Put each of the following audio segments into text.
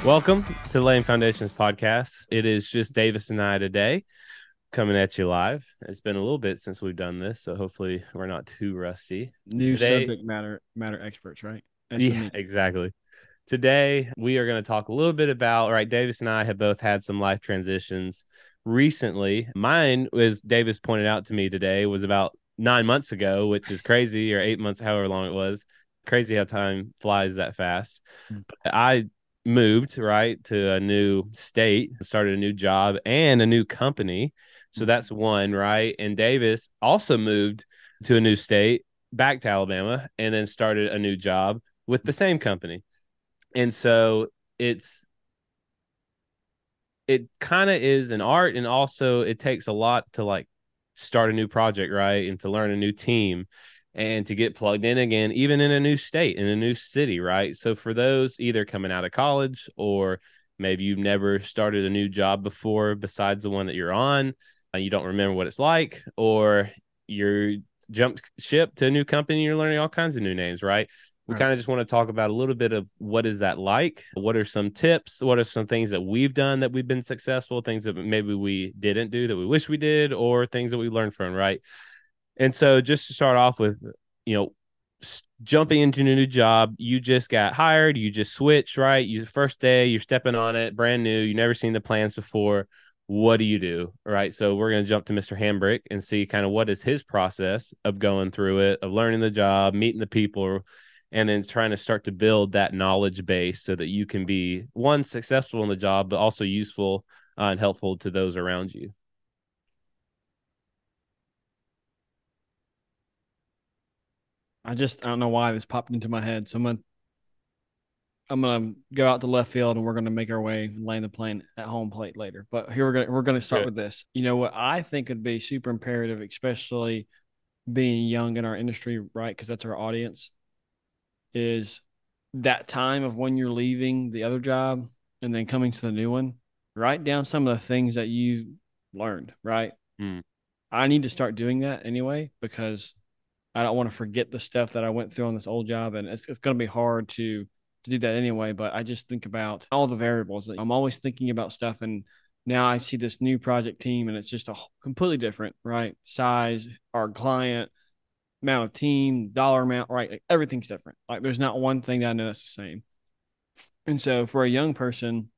Welcome to Laying Foundations podcast. It is just Davis and I today coming at you live. It's been a little bit since we've done this, so hopefully we're not too rusty. New Today, subject matter experts, right? yeah, SME. exactly. Today, we are going to talk a little bit about, right, Davis and I have both had some life transitions recently. Mine, as Davis pointed out to me today, was about 9 months ago, which is crazy, or 8 months, however long it was. Crazy how time flies that fast. I moved right to a new state, started a new job and a new company. So that's one, right? And Davis also moved to a new state, back to Alabama, and then started a new job with the same company. And so it's it kind of is an art, and also it takes a lot to like start a new project, right? And to learn a new team and to get plugged in again, even in a new state, in a new city, right? So for those either coming out of college, or maybe you've never started a new job before besides the one that you're on, you don't remember what it's like, or you're jumped ship to a new company, you're learning all kinds of new names, right? We Right. kind of just want to talk about a little bit of what is that like? What are some tips? What are some things that we've done that we've been successful, things that maybe we didn't do that we wish we did, or things that we learned from, right? And so just to start off with, you know, jumping into a new job, you just got hired, you just switched, right? You first day, you're stepping on it, brand new, you never seen the plans before. What do you do? Right. So we're going to jump to Mr. Hambrick and see kind of what is his process of going through it, of learning the job, meeting the people, and then trying to start to build that knowledge base so that you can be one successful in the job, but also useful and helpful to those around you. I don't know why this popped into my head. So I'm gonna go out to left field and we're gonna make our way and land the plane at home plate later. But here we're gonna start Good. with this. You know what I think would be super imperative, especially being young in our industry, right? Because that's our audience, is that time of when you're leaving the other job and then coming to the new one. Write down some of the things that you learned, right? Mm, I need to start doing that anyway because I don't want to forget the stuff that I went through on this old job, and it's going to be hard to do that anyway. But I just think about all the variables. I'm always thinking about stuff, and now I see this new project team, and it's just a completely different, right? Size, our client, amount of team, dollar amount, right? Like, everything's different. Like there's not one thing that I know that's the same. And so for a young person,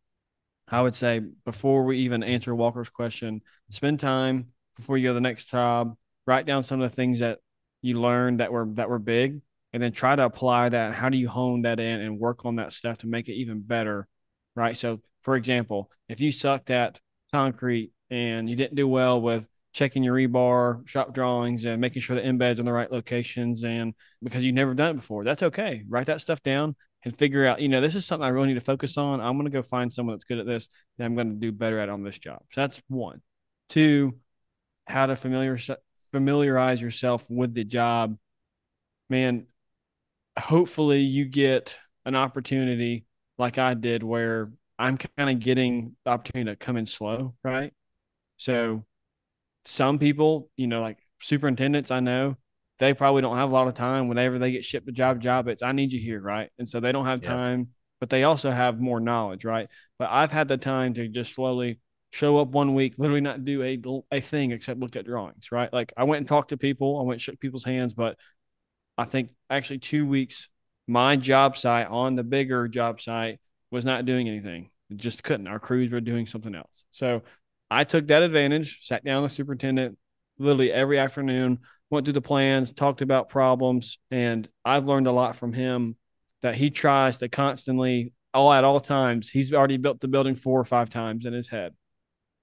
I would say before we even answer Walker's question, spend time before you go to the next job. Write down some of the things that you learned that were big, and then try to apply that. How do you hone that in and work on that stuff to make it even better, right? So, for example, if you sucked at concrete and you didn't do well with checking your rebar, shop drawings, and making sure the embeds in the right locations, and because you've never done it before, that's okay. Write that stuff down and figure out, this is something I really need to focus on. I'm going to go find someone that's good at this that I'm going to do better at on this job. So that's one. Two, how to familiarize yourself with the job. Man, hopefully you get an opportunity like I did where I'm kind of getting the opportunity to come in slow, right? So some people, like superintendents, I know they probably don't have a lot of time whenever they get shipped a job. It's I need you here, right? And so they don't have yeah. time, but they also have more knowledge, right? But I've had the time to just slowly show up one week, literally not do a thing except look at drawings, right? Like I went and talked to people, I went and shook people's hands, but I think actually 2 weeks, my job site on the bigger job site was not doing anything. It just couldn't. Our crews were doing something else. So I took that advantage, sat down with the superintendent literally every afternoon, went through the plans, talked about problems, and I've learned a lot from him that he tries to constantly, all at all times, he's already built the building 4 or 5 times in his head.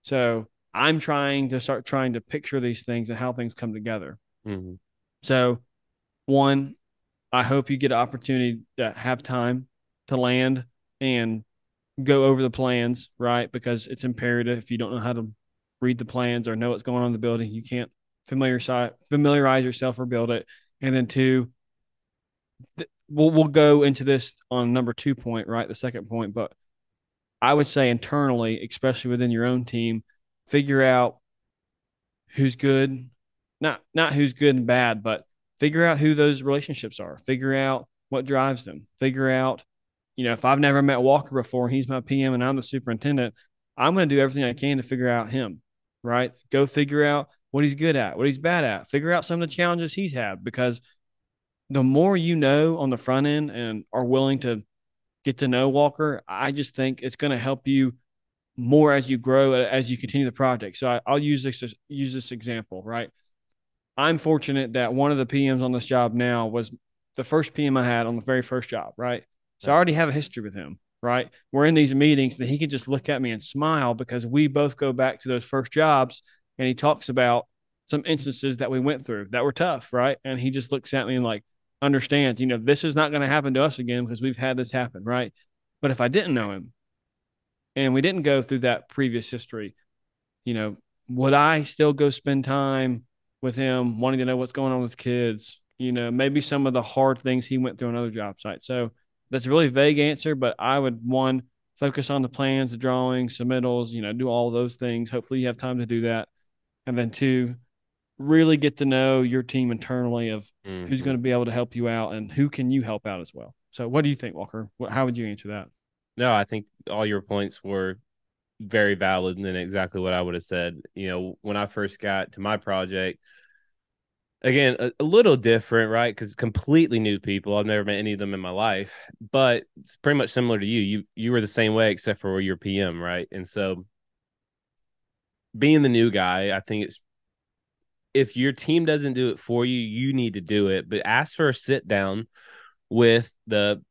So I'm trying to picture these things and how things come together. Mm-hmm. So one, I hope you get an opportunity to have time to land and go over the plans, right? Because it's imperative. If you don't know how to read the plans or know what's going on in the building, you can't familiarize yourself or build it. And then two, we'll go into this on number 2 point, right? The second point, but I would say internally, especially within your own team, figure out who's good, not who's good and bad, but figure out who those relationships are. Figure out what drives them. Figure out if I've never met Walker before, he's my PM and I'm the superintendent, I'm going to do everything I can to figure out him, right? Go figure out what he's good at, what he's bad at, figure out some of the challenges he's had, because the more you know on the front end and are willing to get to know Walker, I just think it's going to help you more as you grow, as you continue the project. So I'll use this example, right? I'm fortunate that one of the PMs on this job now was the first PM I had on the very first job, right? So I Nice. already have a history with him, right? We're in these meetings that he can just look at me and smile because we both go back to those first jobs, and he talks about some instances that we went through that were tough, right? And he just looks at me and like understands, this is not going to happen to us again because we've had this happen, right? But if I didn't know him and we didn't go through that previous history, you know, would I still go spend time with him wanting to know what's going on with kids? Maybe some of the hard things he went through on other job sites. So that's a really vague answer, but I would, one, focus on the plans, the drawings, submittals, do all those things. Hopefully you have time to do that. And then two, really get to know your team internally of who's Mm-hmm. going to be able to help you out and who can you help out as well. So what do you think, Walker? How would you answer that? No, I think all your points were very valid and then exactly what I would have said. When I first got to my project, again, a little different, right? Because completely new people. I've never met any of them in my life, but it's pretty much similar to you. You were the same way, except for your PM, right? And so being the new guy, I think it's if your team doesn't do it for you, you need to do it. But ask for a sit down with the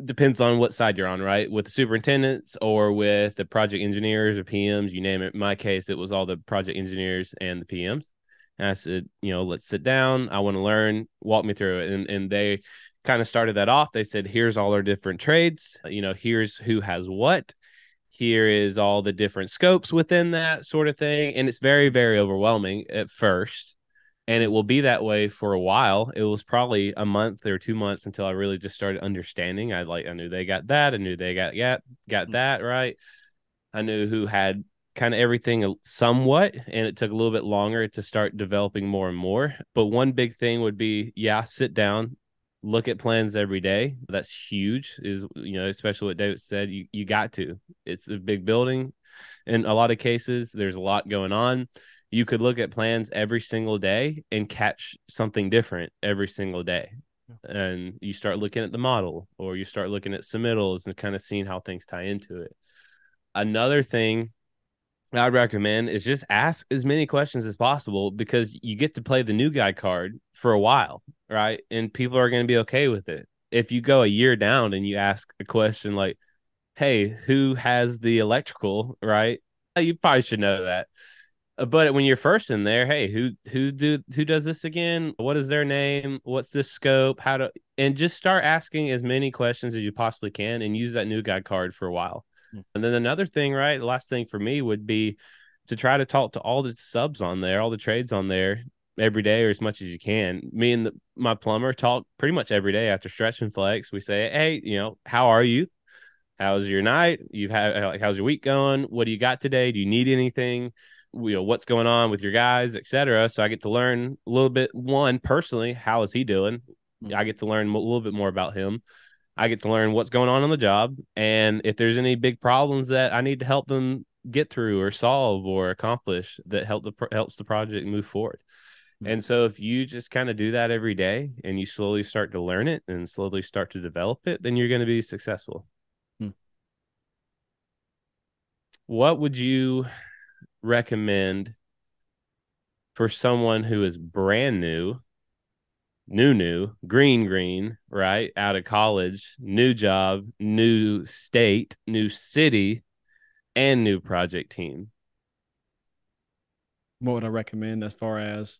depends on what side you're on, right? With the superintendents or with the project engineers or PMs, you name it. In my case, it was all the project engineers and the PMs. And I said, let's sit down. I want to learn. Walk me through it. And they kind of started that off. They said, here's all our different trades. Here's who has what. Here is all the different scopes within that sort of thing. And it's very, very overwhelming at first, and it will be that way for a while. It was probably a month or 2 months until I really just started understanding. I knew they got that. I knew they got that right. I knew who had kind of everything somewhat, and it took a little bit longer to start developing more and more. But one big thing would be, sit down, look at plans every day. That's huge. Is especially what David said. You got to. It's a big building. In a lot of cases, there's a lot going on. You could look at plans every single day and catch something different every single day. And you start looking at the model or you start looking at submittals and kind of seeing how things tie into it. Another thing I'd recommend is just ask as many questions as possible because you get to play the new guy card for a while, right? And people are going to be okay with it. If you go a year down and you ask a question like, hey, who has the electrical, right? You probably should know that. But when you're first in there, hey, who does this again? What is their name? What's this scope? And just start asking as many questions as you possibly can and use that new guy card for a while. And then another thing, right? The last thing for me would be to try to talk to all the subs on there, all the trades on there every day or as much as you can. Me and my plumber talk pretty much every day after stretch and flex. We say, hey, how are you? How's your night? How's your week going? What do you got today? Do you need anything? What's going on with your guys, etc. So I get to learn a little bit. One, personally, how is he doing? I get to learn a little bit more about him. I get to learn what's going on the job, and if there's any big problems that I need to help them get through or solve or accomplish that helps the project move forward. And so if you just kind of do that every day and you slowly start to learn it and slowly start to develop it, then you're going to be successful. What would you recommend for someone who is brand new, green, right? Out of college, new job, new state, new city, and new project team? What would I recommend as far as?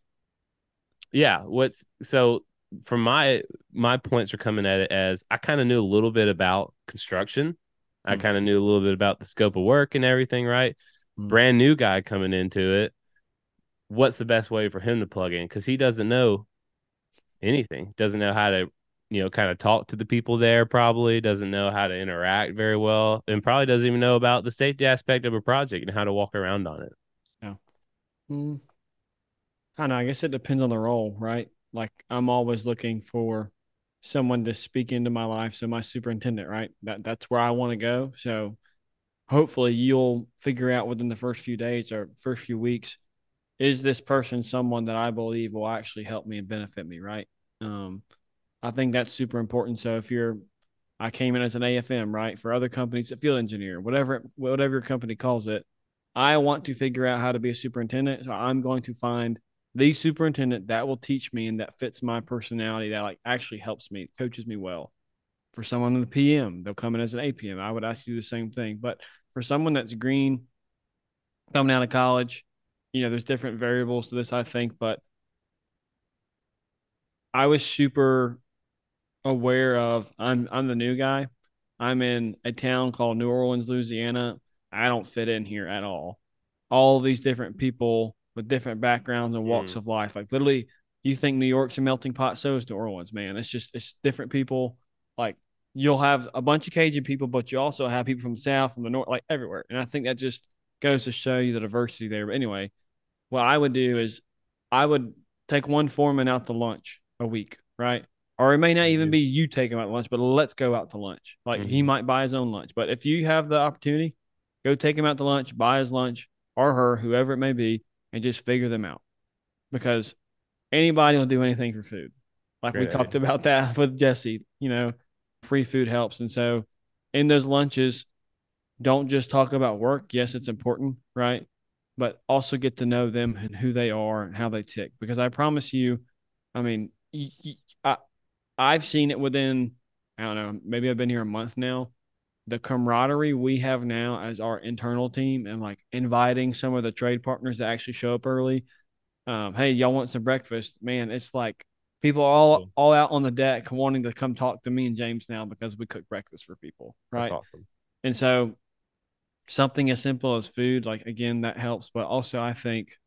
Yeah. From my points are coming at it as I kind of knew a little bit about construction. I kind of knew a little bit about the scope of work and everything, right? Brand new guy coming into it. What's the best way for him to plug in? Because he doesn't know anything, doesn't know how to, kind of talk to the people there, probably doesn't know how to interact very well, and probably doesn't even know about the safety aspect of a project and how to walk around on it. Yeah. I don't know. I guess it depends on the role, right? Like I'm always looking for someone to speak into my life. So my superintendent, right? That's where I want to go. So hopefully you'll figure out within the first few days or first few weeks, is this person someone that I believe will actually help me and benefit me, right? Um, I think that's super important. So if you're, I came in as an AFM, right? For other companies, a field engineer, whatever your company calls it. I want to figure out how to be a superintendent. So I'm going to find the superintendent that will teach me and that fits my personality, that like actually helps me, coaches me well. For someone in the PM, they'll come in as an APM. I would ask you the same thing. But for someone that's green, coming out of college, there's different variables to this, I think, but I was super aware of I'm the new guy. I'm in a town called New Orleans, Louisiana. I don't fit in here at all. All these different people with different backgrounds and walks Mm, of life. Like literally, you think New York's a melting pot, so is New Orleans, man. It's different people. Like you'll have a bunch of Cajun people, but you also have people from the South, from the North, like everywhere. And I think that just goes to show you the diversity there. But anyway, what I would do is I would take one foreman out to lunch a week, right? Or it may not even mhm, be you taking him out to lunch, but let's go out to lunch. Like he mhm. might buy his own lunch. But if you have the opportunity, go take him out to lunch, buy his lunch or her, whoever it may be, and just figure them out. Because anybody will do anything for food. Like we Great idea. talked about that with Jesse, free food helps. And so in those lunches, don't just talk about work. Yes, it's important, right? But also get to know them and who they are and how they tick. Because I promise you, I mean, I, I've seen it within, I don't know, maybe I've been here a month now. The camaraderie we have now as our internal team and like inviting some of the trade partners to actually show up early. Hey, y'all want some breakfast? Man, it's like people are Cool. all out on the deck wanting to come talk to me and James now because we cook breakfast for people, That's right? awesome. And so something as simple as food, like again, that helps. But also, I think,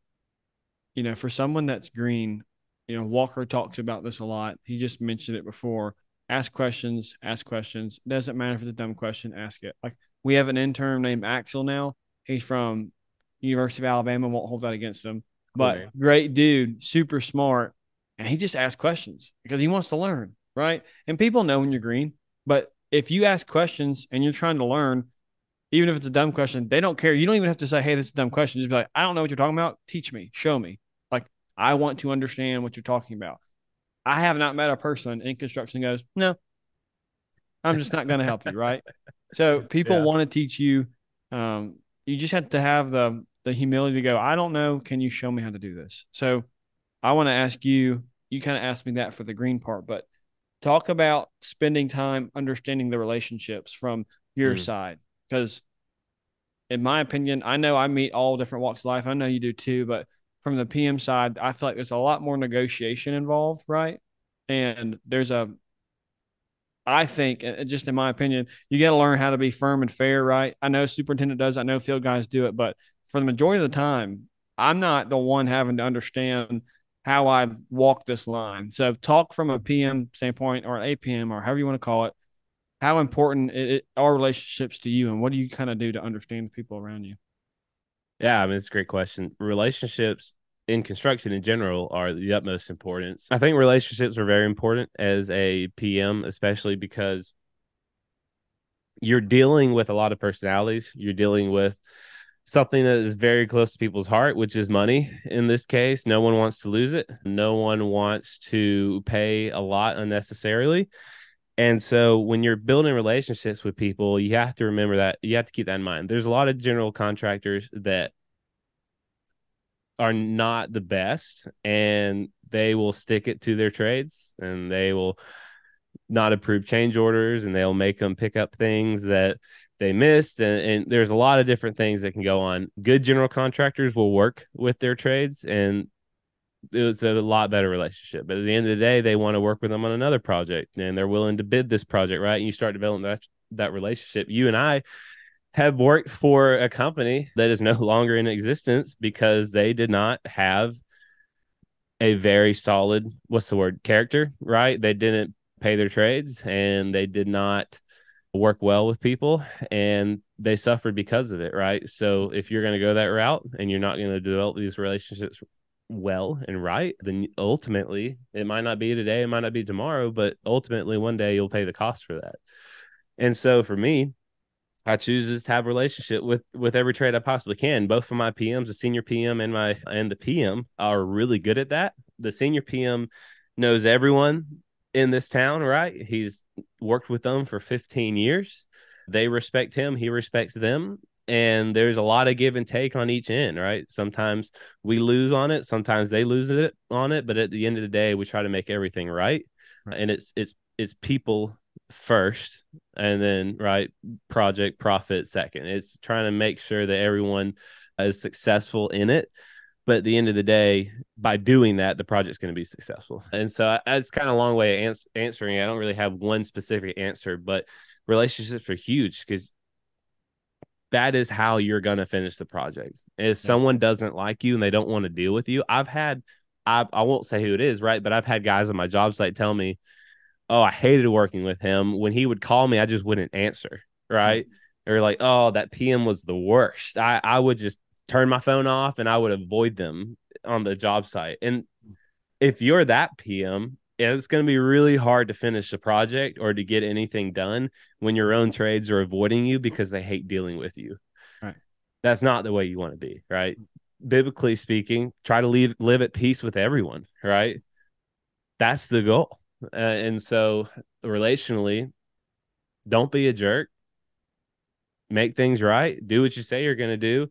for someone that's green, Walker talks about this a lot. He just mentioned it before. Ask questions, ask questions. Doesn't matter if it's a dumb question, ask it. Like we have an intern named Axel now. He's from University of Alabama. Won't hold that against him, Cool but name. great dude, super smart, and he just asks questions because he wants to learn, right? And people know when you're green, but if you ask questions and you're trying to learn, even if it's a dumb question, they don't care. You don't even have to say, "Hey, this is a dumb question." Just be like, "I don't know what you're talking about. Teach me, show me." Like, I want to understand what you're talking about. I have not met a person in construction that goes, "No, I'm just not going to help you." Right? So people Yeah. want to teach you. You just have to have the humility to go, "I don't know. Can you show me how to do this?" So I want to ask you. You kind of asked me that for the green part, but talk about spending time understanding the relationships from your Mm. side because in my opinion, I know I meet all different walks of life. I know you do too, but from the PM side, I feel like there's a lot more negotiation involved, right? And I think, just in my opinion, you got to learn how to be firm and fair, right? I know superintendent does, I know field guys do it, but for the majority of the time, I'm not the one having to understand how I walk this line. So talk from a PM standpoint or an APM or however you want to call it. How important are relationships to you, and what do you kind of do to understand the people around you? Yeah, I mean, it's a great question. Relationships in construction in general are the utmost importance. I think relationships are very important as a PM, especially because you're dealing with a lot of personalities. You're dealing with something that is very close to people's heart, which is money in this case. No one wants to lose it. No one wants to pay a lot unnecessarily. And so when you're building relationships with people, you have to remember that you have to keep that in mind. There's a lot of general contractors that are not the best and they will stick it to their trades and they will not approve change orders and they'll make them pick up things that they missed. And there's a lot of different things that can go on. Good general contractors will work with their trades and it's a lot better relationship. But at the end of the day, they want to work with them on another project and they're willing to bid this project, right? And you start developing that relationship. You and I have worked for a company that is no longer in existence because they did not have a very solid, what's the word, character, right? They didn't pay their trades and they did not work well with people and they suffered because of it, right? So if you're going to go that route and you're not going to develop these relationships well and right, then ultimately it might not be today, it might not be tomorrow, but ultimately one day you'll pay the cost for that. And so for me, I choose to have a relationship with every trade I possibly can. Both of my PMs, the senior PM and the PM, are really good at that. The senior PM knows everyone in this town, right? He's worked with them for 15 years. They respect him, he respects them. And there's a lot of give and take on each end, right? Sometimes we lose on it, sometimes they lose it on it, but at the end of the day, we try to make everything right. Right. And it's people first, and then right, project profit second. It's trying to make sure that everyone is successful in it, but at the end of the day, by doing that, the project's going to be successful. And so it's kind of a long way of answering. I don't really have one specific answer, but relationships are huge because that is how you're going to finish the project. If Yeah. someone doesn't like you and they don't want to deal with you, I won't say who it is, right, but I've had guys on my job site tell me, oh, I hated working with him. When he would call me, I just wouldn't answer. Right. Right. Or like, oh, that PM was the worst. I would just turn my phone off and I would avoid them on the job site. And if you're that PM, it's going to be really hard to finish a project or to get anything done when your own trades are avoiding you because they hate dealing with you. Right. That's not the way you want to be, right? Biblically speaking, try to live at peace with everyone, right? That's the goal. And so relationally, don't be a jerk, make things right, do what you say you're going to do,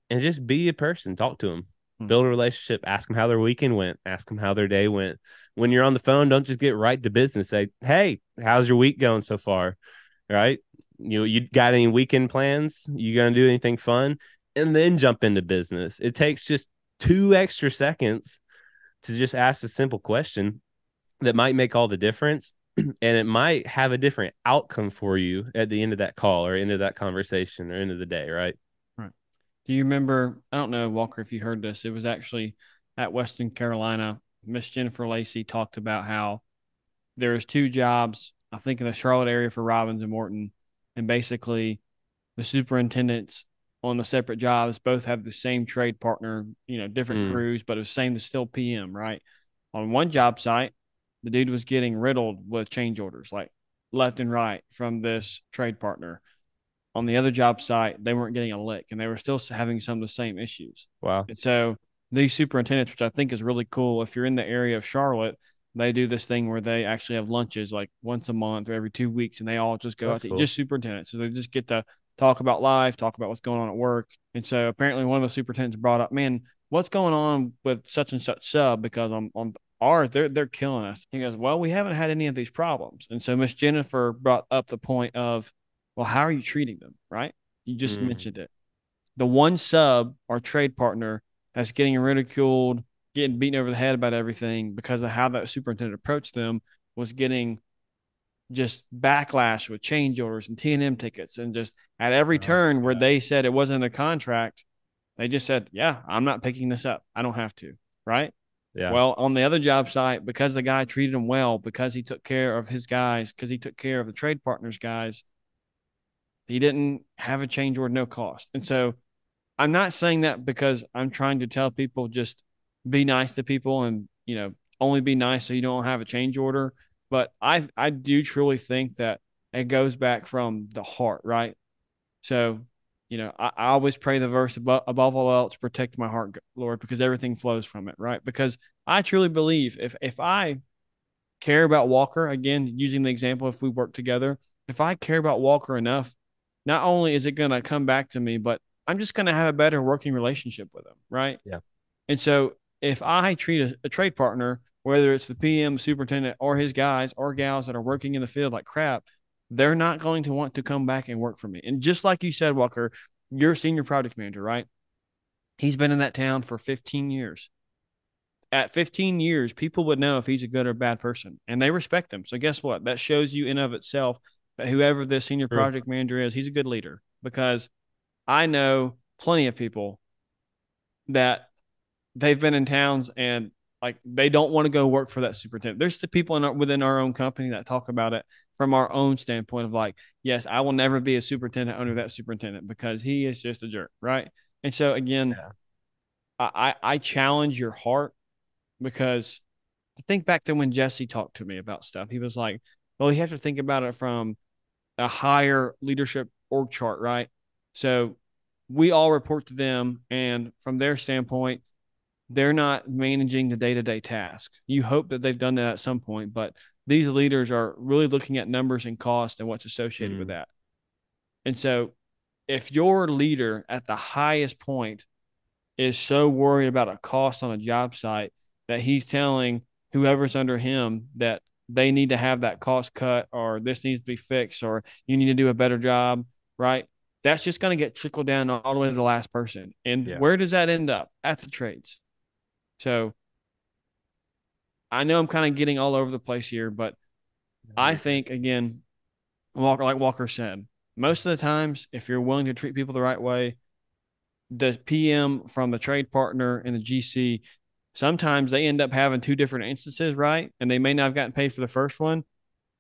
and just be a person. Talk to them, Mm. build a relationship, ask them how their weekend went, ask them how their day went. When you're on the phone, don't just get right to business. Say, hey, how's your week going so far? Right? You got any weekend plans? You going to do anything fun? And then jump into business. It takes just 2 extra seconds to just ask a simple question that might make all the difference. And it might have a different outcome for you at the end of that call or end of that conversation or end of the day, right? Right. Do you remember? I don't know, Walker, if you heard this. It was actually at Western Carolina. Miss Jennifer Lacey talked about how there's two jobs, I think, in the Charlotte area for Robbins and Morton, and basically the superintendents on the separate jobs both have the same trade partner, different Mm, crews, but it's same, still PM, right? On one job site, the dude was getting riddled with change orders, like left and right from this trade partner. On the other job site, they weren't getting a lick and they were still having some of the same issues. wow. And so these superintendents, which I think is really cool, if you're in the area of Charlotte, they do this thing where they actually have lunches like once a month or every 2 weeks, and they all just go out That's to eat, cool. just superintendents. So they just get to talk about life, talk about what's going on at work. And so apparently one of the superintendents brought up, man, what's going on with such and such sub? Because on ours, they're killing us. He goes, well, we haven't had any of these problems. And so Miss Jennifer brought up the point of, well, how are you treating them? Right? You just Mm, mentioned it. The one sub or trade partner that's getting ridiculed, getting beaten over the head about everything because of how that superintendent approached them was getting just backlash with change orders and T&M tickets, and just at every oh turn my where they gosh. said it wasn't in the contract, they just said, yeah, I'm not picking this up. I don't have to. Right. Yeah. Well, on the other job site, because the guy treated him well, because he took care of his guys, because he took care of the trade partners guys, he didn't have a change order, no cost. And so I'm not saying that because I'm trying to tell people just be nice to people and, only be nice so you don't have a change order. But I do truly think that it goes back from the heart, right? So, I always pray the verse above all else, protect my heart, Lord, because everything flows from it, right? Because I truly believe if I care about Walker, again, using the example, if we work together, if I care about Walker enough, not only is it going to come back to me, but I'm just going to have a better working relationship with him. Right. Yeah. And so if I treat a trade partner, whether it's the PM, superintendent, or his guys or gals that are working in the field like crap, they're not going to want to come back and work for me. And just like you said, Walker, you're a senior project manager, right? He's been in that town for 15 years. At 15 years, people would know if he's a good or bad person, and they respect him. So guess what? That shows you in of itself that whoever this senior True. project manager is, he's a good leader, because I know plenty of people that they've been in towns and like they don't want to go work for that superintendent. There's the people within our own company that talk about it from our own standpoint of like, yes, I will never be a superintendent under that superintendent because he is just a jerk, right? And so again, Yeah. I challenge your heart, because I think back to when Jesse talked to me about stuff. He was like, well, you have to think about it from a higher leadership org chart, right? So we all report to them, and from their standpoint, they're not managing the day-to-day task. You hope that they've done that at some point, but these leaders are really looking at numbers and cost and what's associated with Mm, that. And so if your leader at the highest point is so worried about a cost on a job site that he's telling whoever's under him that they need to have that cost cut, or this needs to be fixed, or you need to do a better job, right? That's just going to get trickled down all the way to the last person. And yeah, where does that end up? At the trades. So I know I'm kind of getting all over the place here, but I you're good. think, again, Walker, like Walker said, most of the times, if you're willing to treat people the right way, the PM from the trade partner and the GC, sometimes they end up having two different instances, right? And they may not have gotten paid for the first one,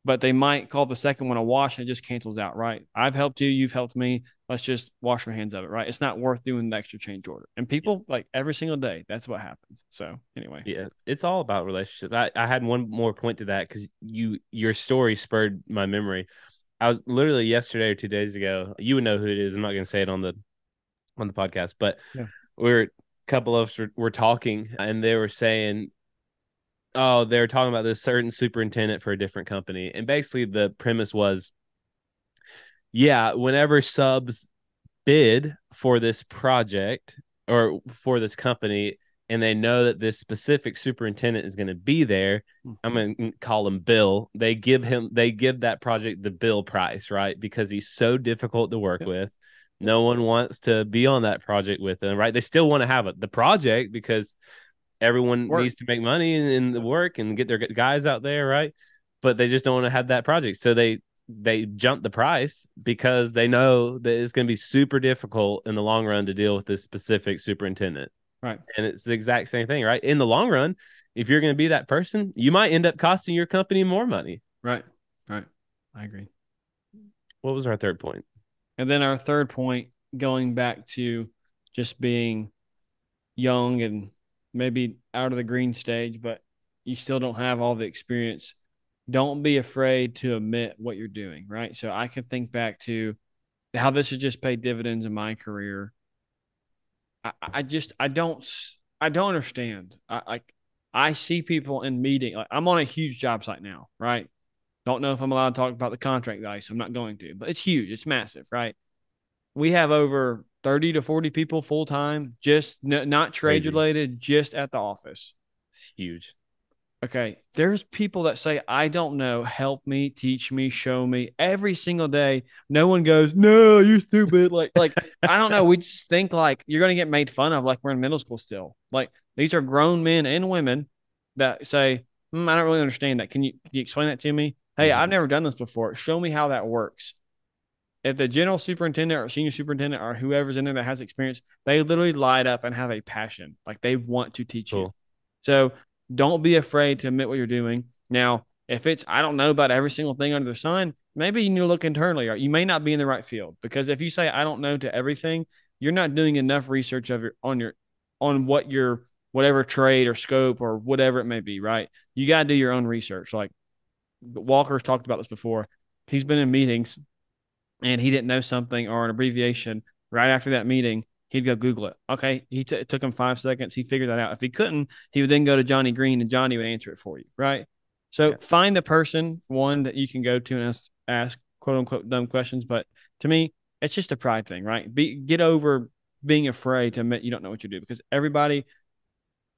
but they might call the second one a wash and it just cancels out, right? I've helped you, you've helped me. Let's just wash my hands of it, right? It's not worth doing the extra change order. And people, like, every single day, that's what happens. So anyway. Yeah, it's all about relationships. I had one more point to that because your story spurred my memory. I was literally yesterday or 2 days ago. You would know who it is. I'm not going to say it on the podcast, but Yeah. a couple of us were talking, and they were saying, oh, they were talking about this certain superintendent for a different company, and basically the premise was, yeah, whenever subs bid for this project or for this company, and they know that this specific superintendent is going to be there, I'm going to call him Bill. They give that project the Bill price, right? Because he's so difficult to work Yep. with. Yep. No one wants to be on that project with him, right? They still want to have the project because everyone Work. needs to make money and the Yep. work and get their guys out there, right? But they just don't want to have that project. So they jump the price because they know that it's going to be super difficult in the long run to deal with this specific superintendent. Right. And it's the exact same thing, right? In the long run, if you're going to be that person, you might end up costing your company more money. Right. Right. I agree. What was our third point? And then our third point, going back to just being young and maybe out of the green stage, but you still don't have all the experience. Don't be afraid to admit what you're doing, right? So I can think back to how this has just paid dividends in my career. I don't understand. I see people in meeting. Like, I'm on a huge job site now, right? Don't know if I'm allowed to talk about the contract value, so I'm not going to. But it's huge. It's massive, right? We have over 30 to 40 people full time, just not trade Crazy. related, just at the office. It's huge. Okay. There's people that say, I don't know, help me, teach me, show me every single day. No one goes, no, you're stupid. I don't know. We just think like you're going to get made fun of, like we're in middle school still. Like these are grown men and women that say, I don't really understand that. Can you explain that to me? Hey, I've Mm-hmm. never done this before. Show me how that works. If the general superintendent or senior superintendent or whoever's in there that has experience, they literally light up and have a passion. Like they want to teach you. Cool. So don't be afraid to admit what you're doing. Now, if it's, I don't know about every single thing under the sun, maybe you need to look internally, or you may not be in the right field. Because if you say, I don't know to everything, you're not doing enough research on what your, whatever trade or scope or whatever it may be, right? You got to do your own research. Like Walker's talked about this before. He's been in meetings and he didn't know something or an abbreviation. Right after that meeting, he'd go Google it. Okay, it took him 5 seconds. He figured that out. If he couldn't, he would then go to Johnny Green, and Johnny would answer it for you. Right. So Yeah. find the person, one that you can go to and ask quote unquote dumb questions. But to me, it's just a pride thing, right? Get over being afraid to admit you don't know what you do, because everybody,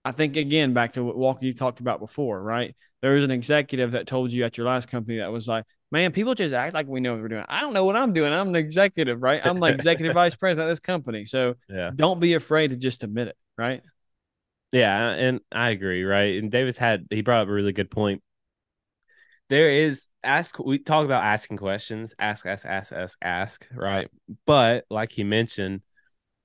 I think, again, back to what Walker you talked about before, right? There was an executive that told you at your last company that was like, man, people just act like we know what we're doing. I don't know what I'm doing. I'm an executive, right? I'm like executive vice president of this company. So Yeah. don't be afraid to just admit it, right? Yeah, and I agree, right? And he brought up a really good point. There is we talk about asking questions, ask, right? But like he mentioned,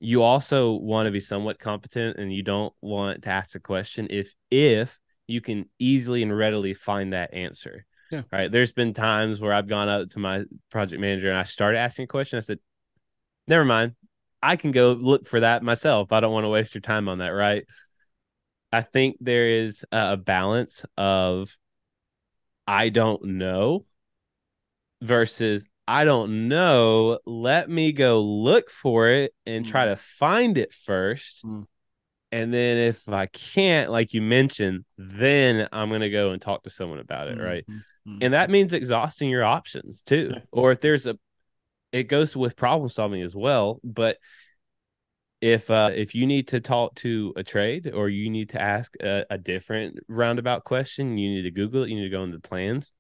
you also want to be somewhat competent, and you don't want to ask a question if you can easily and readily find that answer. Yeah. Right. There's been times where I've gone up to my project manager and I started asking a question. I said, never mind. I can go look for that myself. I don't want to waste your time on that, right? I think there is a balance of I don't know versus I don't know. Let me go look for it and try Mm, to find it first. mm, And then if I can't, like you mentioned, then I'm going to go and talk to someone about it. mm, Right. mm, mm. And that means exhausting your options too. Yeah. Or if there's it goes with problem solving as well. But if you need to talk to a trade or you need to ask a different roundabout question, you need to Google it, you need to go into the plans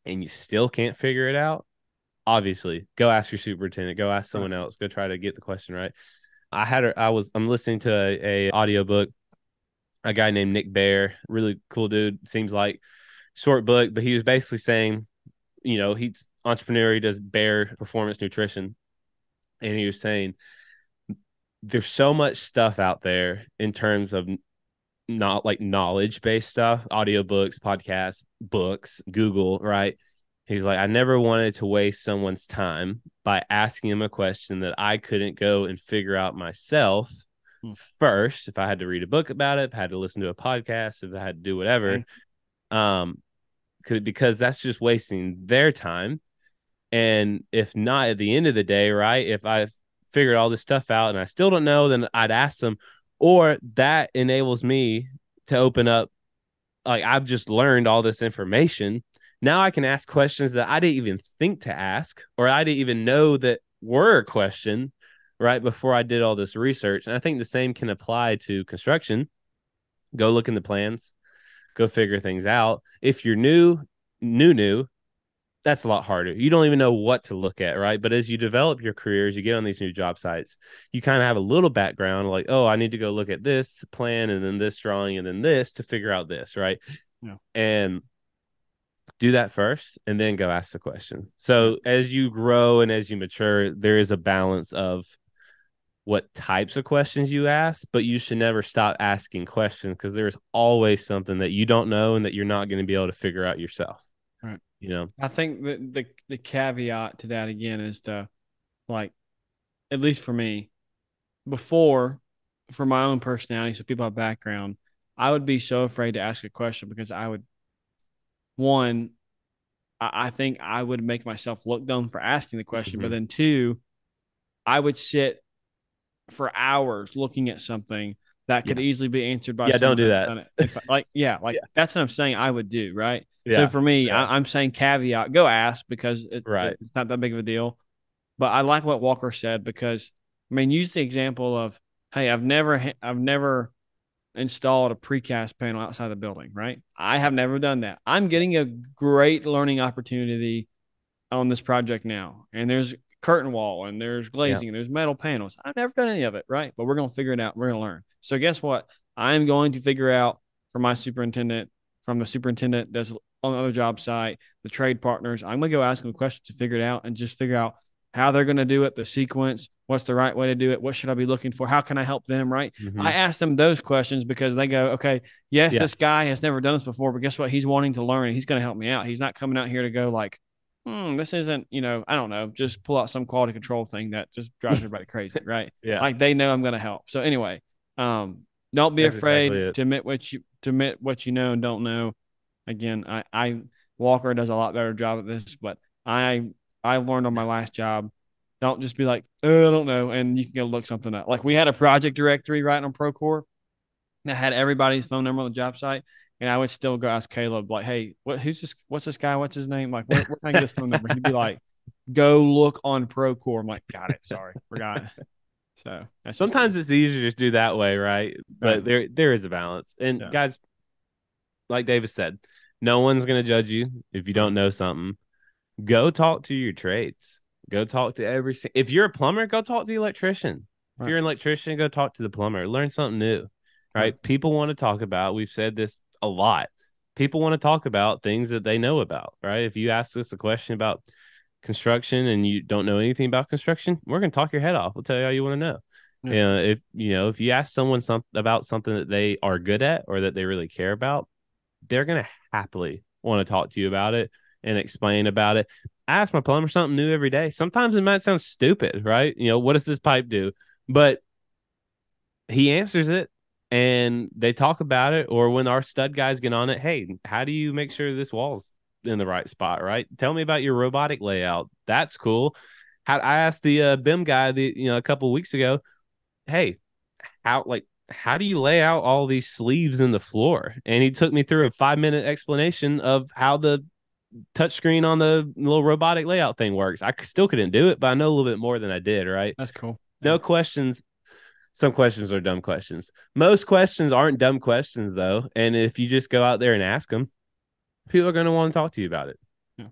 and you still can't figure it out, obviously go ask your superintendent, go ask Right. someone else, go try to get the question right. I'm listening to a audiobook, a guy named Nick Bear, really cool dude, seems like short book, but he was basically saying, he's entrepreneur, he does Bear Performance Nutrition, and he was saying there's so much stuff out there in terms of not like knowledge based stuff, audiobooks, podcasts, books, Google, right? He's like, I never wanted to waste someone's time by asking him a question that I couldn't go and figure out myself Mm. first. If I had to read a book about it, if I had to listen to a podcast, if I had to do whatever, Thank um, because that's just wasting their time. And if not, at the end of the day, right? If I figured all this stuff out and I still don't know, then I'd ask them, or that enables me to open up. Like I've just learned all this information. Now I can ask questions that I didn't even think to ask, or I didn't even know that were a question right before I did all this research. And I think the same can apply to construction. Go look in the plans, go figure things out. If you're new, that's a lot harder. You don't even know what to look at, right? But as you develop your careers, you get on these new job sites, you kind of have a little background like, oh, I need to go look at this plan and then this drawing and then this to figure out this, right? Yeah. And do that first and then go ask the question. Yeah. So as you grow and as you mature, there is a balance of what types of questions you ask, but you should never stop asking questions because there's always something that you don't know and that you're not going to be able to figure out yourself, Right. you know? I think the caveat to that again is to like, at least for me, before for my own personality, so people have background, I would be so afraid to ask a question because I would one, I think I would make myself look dumb for asking the question, but Mm-hmm. then two, I would sit for hours looking at something that could Yeah. easily be answered by Yeah. Don't someone do that's that. done it. If like, yeah, like Yeah. that's what I'm saying. I would do right. So Yeah. for me, Yeah. I'm saying caveat: go ask because Right. it's not that big of a deal. But I like what Walker said because I mean, use the example of, hey, I've never installed a precast panel outside the building, right? I have never done that. I'm getting a great learning opportunity on this project now. And there's curtain wall and there's Yeah. glazing and there's metal panels. I've never done any of it, right? But we're going to figure it out. We're going to learn. So guess what? I'm going to figure out from my superintendent, from the superintendent that's on the other job site, the trade partners. I'm going to go ask them questions to figure it out and just figure out how they're going to do it, the sequence, what's the right way to do it, what should I be looking for, how can I help them, right? Mm-hmm. I ask them those questions because they go, okay, yes, Yeah. this guy has never done this before, but guess what? He's wanting to learn and he's going to help me out. He's not coming out here to go like, this isn't, I don't know, just pull out some quality control thing that just drives everybody crazy, right? Yeah. Like they know I'm going to help. So anyway, don't be That's exactly afraid it. to admit what you know and don't know. Again, I Walker does a lot better job at this, but I learned on my last job. Don't just be like, oh, I don't know, and you can go look something up. Like we had a project directory right on Procore that had everybody's phone number on the job site. And I would still go ask Caleb, like, hey, who's this? What's this guy? What's his name? Like, where can I get his phone number? He'd be like, go look on Procore. I'm like, got it. Sorry, forgot. So that's just Sometimes it's easier to just do that way, right? right. But there is a balance. And Yeah. guys, like Davis said, no one's gonna judge you if you Right. don't know something. Go talk to your trades. Go talk to if you're a plumber, go talk to the electrician. If Right. you're an electrician, go talk to the plumber. Learn something new. Right. Right? People want to talk about, we've said this a lot. People want to talk about things that they know about, right? If you ask us a question about construction and you don't know anything about construction, we're going to talk your head off. We'll tell you all you want to know. Yeah. If you ask someone about something that they are good at or that they really care about, they're going to happily want to talk to you about it and explain about it. I ask my plumber something new every day. Sometimes it might sound stupid, right? What does this pipe do? But he answers it and they talk about it. Or when our stud guys get on it, hey, how do you make sure this wall's in the right spot, right? Tell me about your robotic layout. That's cool. I asked the BIM guy a couple of weeks ago, hey, how do you lay out all these sleeves in the floor? And he took me through a 5-minute explanation of how the touchscreen on the little robotic layout thing works. I still couldn't do it, but I know a little bit more than I did, right? That's cool. Yeah. No questions. Some questions are dumb questions. Most questions aren't dumb questions, though. And if you just go out there and ask them, people are going to want to talk to you about it. Yeah.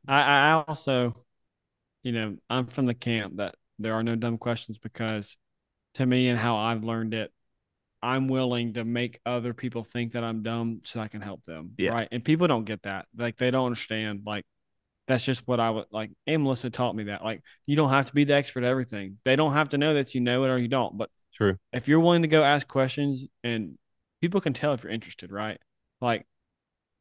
I also, I'm from the camp that there are no dumb questions, because to me and how I've learned it, I'm willing to make other people think that I'm dumb so I can help them. Yeah. Right. And people don't get that. Like, they don't understand. Like, that's just what I would like. And Melissa taught me that. Like, you don't have to be the expert at everything. They don't have to know that you know it or you don't. But True. if you're willing to go ask questions, and people can tell if you're interested, right? Like,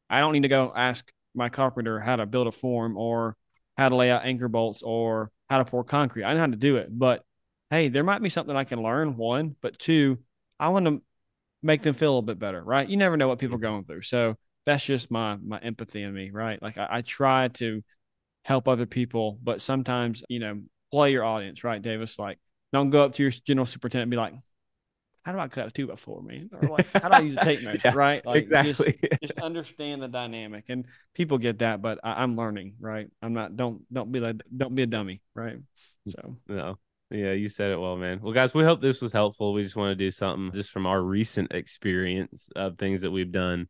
I don't need to go ask my carpenter how to build a form or how to lay out anchor bolts or how to pour concrete. I know how to do it, but hey, there might be something I can learn, one, but two, I want to make them feel a little bit better, right? You never know what people are going through. So that's just my empathy in me, right? Like, I try to help other people, but sometimes, play your audience, right, Davis? Like, don't go up to your general superintendent and be like, how do I cut a 2x4, man? Or like, how do I use a tape measure, Yeah, right? Like, exactly. just understand the dynamic, and people get that, but I'm learning, right? I'm not. Don't be a dummy, right? So No. Yeah, you said it well, man. Well, guys, we hope this was helpful. We just want to do something just from our recent experience of things that we've done.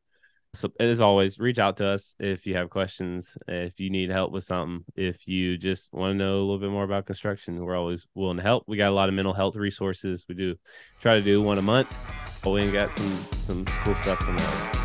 So, as always, reach out to us if you have questions, if you need help with something, if you just want to know a little bit more about construction. We're always willing to help. We got a lot of mental health resources. We do try to do one a month. But we got some cool stuff coming out.